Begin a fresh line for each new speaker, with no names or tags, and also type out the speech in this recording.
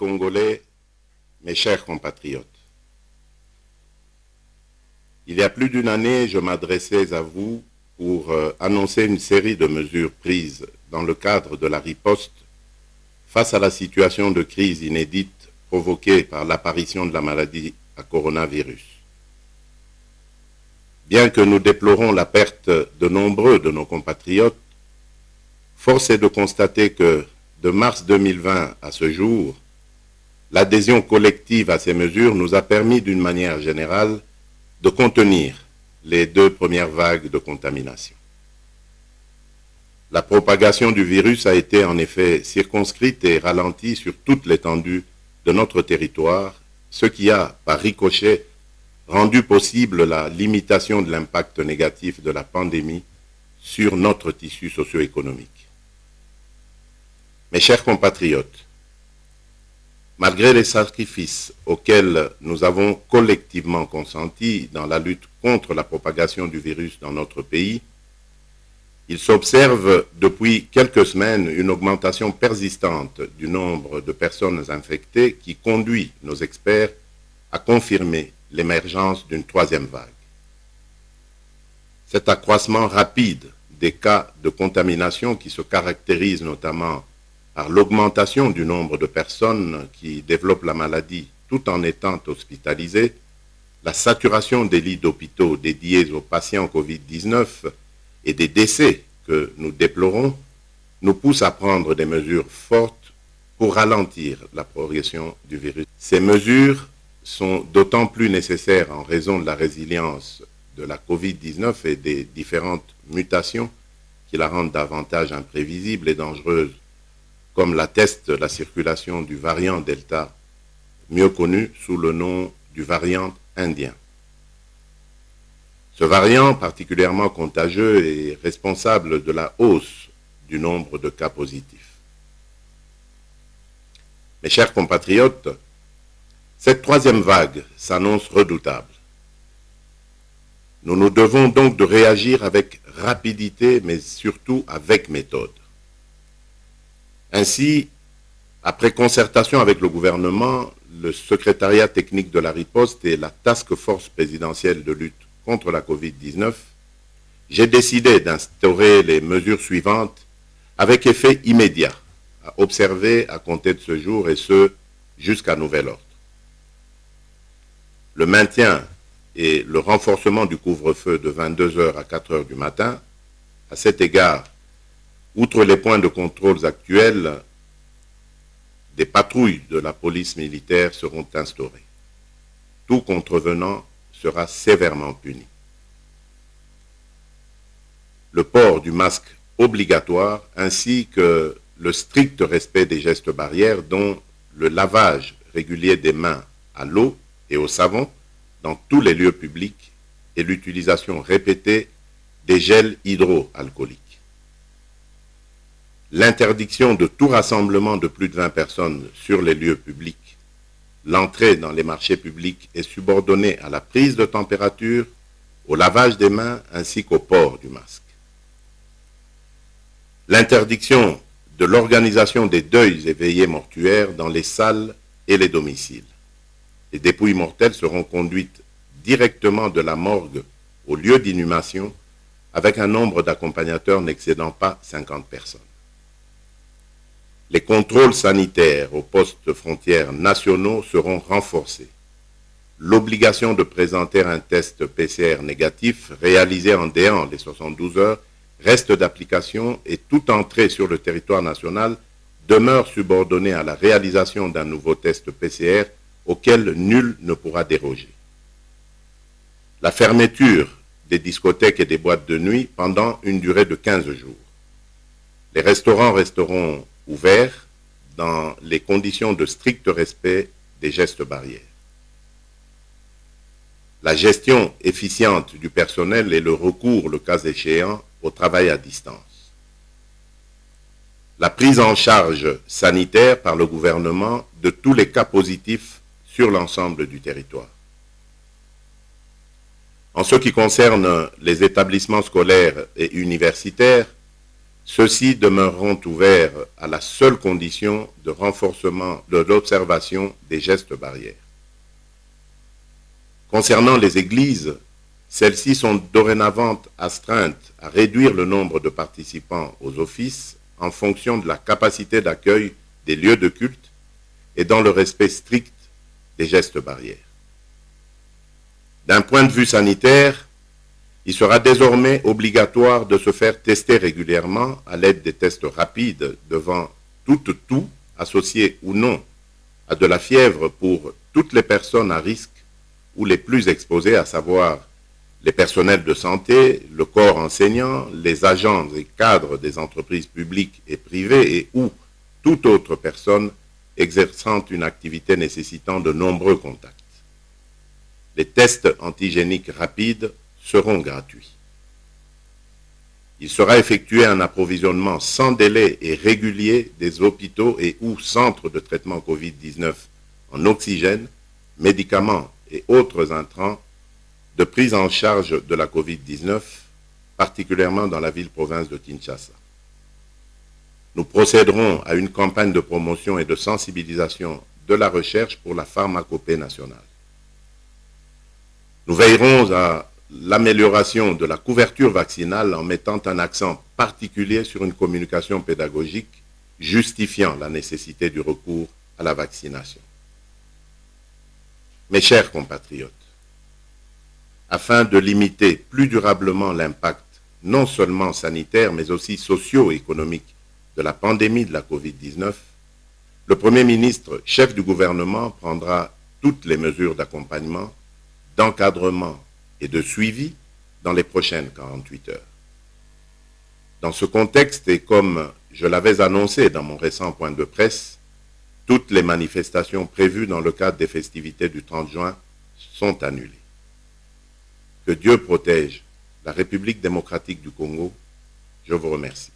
Congolais, mes chers compatriotes, il y a plus d'une année, je m'adressais à vous pour annoncer une série de mesures prises dans le cadre de la riposte face à la situation de crise inédite provoquée par l'apparition de la maladie à coronavirus. Bien que nous déplorons la perte de nombreux de nos compatriotes, force est de constater que de mars 2020 à ce jour, l'adhésion collective à ces mesures nous a permis d'une manière générale de contenir les 2 premières vagues de contamination. La propagation du virus a été en effet circonscrite et ralentie sur toute l'étendue de notre territoire, ce qui a, par ricochet, rendu possible la limitation de l'impact négatif de la pandémie sur notre tissu socio-économique. Mes chers compatriotes, malgré les sacrifices auxquels nous avons collectivement consenti dans la lutte contre la propagation du virus dans notre pays, il s'observe depuis quelques semaines une augmentation persistante du nombre de personnes infectées qui conduit nos experts à confirmer l'émergence d'une 3e vague. Cet accroissement rapide des cas de contamination qui se caractérise notamment par l'augmentation du nombre de personnes qui développent la maladie tout en étant hospitalisées, la saturation des lits d'hôpitaux dédiés aux patients Covid-19 et des décès que nous déplorons, nous pousse à prendre des mesures fortes pour ralentir la progression du virus. Ces mesures sont d'autant plus nécessaires en raison de la résilience de la Covid-19 et des différentes mutations qui la rendent davantage imprévisible et dangereuse, comme l'atteste la circulation du variant Delta, mieux connu sous le nom du variant indien. Ce variant particulièrement contagieux est responsable de la hausse du nombre de cas positifs. Mes chers compatriotes, cette 3e vague s'annonce redoutable. Nous nous devons donc de réagir avec rapidité, mais surtout avec méthode. Ainsi, après concertation avec le gouvernement, le secrétariat technique de la riposte et la task force présidentielle de lutte contre la Covid-19, j'ai décidé d'instaurer les mesures suivantes avec effet immédiat à observer à compter de ce jour et ce jusqu'à nouvel ordre. Le maintien et le renforcement du couvre-feu de 22 h à 4 h du matin. À cet égard, outre les points de contrôle actuels, des patrouilles de la police militaire seront instaurées. Tout contrevenant sera sévèrement puni. Le port du masque obligatoire ainsi que le strict respect des gestes barrières, dont le lavage régulier des mains à l'eau et au savon dans tous les lieux publics et l'utilisation répétée des gels hydroalcooliques. L'interdiction de tout rassemblement de plus de 20 personnes sur les lieux publics. L'entrée dans les marchés publics est subordonnée à la prise de température, au lavage des mains ainsi qu'au port du masque. L'interdiction de l'organisation des deuils et veillées mortuaires dans les salles et les domiciles. Les dépouilles mortelles seront conduites directement de la morgue au lieu d'inhumation avec un nombre d'accompagnateurs n'excédant pas 50 personnes. Les contrôles sanitaires aux postes frontières nationaux seront renforcés. L'obligation de présenter un test PCR négatif réalisé en déant les 72 heures reste d'application et toute entrée sur le territoire national demeure subordonnée à la réalisation d'un nouveau test PCR auquel nul ne pourra déroger. La fermeture des discothèques et des boîtes de nuit pendant une durée de 15 jours. Les restaurants resteront ouverts dans les conditions de strict respect des gestes barrières. La gestion efficiente du personnel et le recours, le cas échéant, au travail à distance. La prise en charge sanitaire par le gouvernement de tous les cas positifs sur l'ensemble du territoire. En ce qui concerne les établissements scolaires et universitaires, Ceux-ci demeureront ouverts à la seule condition de renforcement de l'observation des gestes barrières. Concernant les églises, celles-ci sont dorénavant astreintes à réduire le nombre de participants aux offices en fonction de la capacité d'accueil des lieux de culte et dans le respect strict des gestes barrières. D'un point de vue sanitaire, il sera désormais obligatoire de se faire tester régulièrement à l'aide des tests rapides devant toute toux, associée ou non à de la fièvre pour toutes les personnes à risque ou les plus exposées, à savoir les personnels de santé, le corps enseignant, les agents et cadres des entreprises publiques et privées et ou toute autre personne exerçant une activité nécessitant de nombreux contacts. Les tests antigéniques rapides seront gratuits. Il sera effectué un approvisionnement sans délai et régulier des hôpitaux et ou centres de traitement Covid-19 en oxygène, médicaments et autres intrants de prise en charge de la Covid-19, particulièrement dans la ville-province de Kinshasa. Nous procéderons à une campagne de promotion et de sensibilisation de la recherche pour la pharmacopée nationale. Nous veillerons à l'amélioration de la couverture vaccinale en mettant un accent particulier sur une communication pédagogique justifiant la nécessité du recours à la vaccination. Mes chers compatriotes, afin de limiter plus durablement l'impact non seulement sanitaire mais aussi socio-économique de la pandémie de la Covid-19, le Premier ministre, chef du gouvernement, prendra toutes les mesures d'accompagnement, d'encadrement et de suivi dans les prochaines 48 heures. Dans ce contexte, et comme je l'avais annoncé dans mon récent point de presse, toutes les manifestations prévues dans le cadre des festivités du 30 juin sont annulées. Que Dieu protège la République démocratique du Congo. Je vous remercie.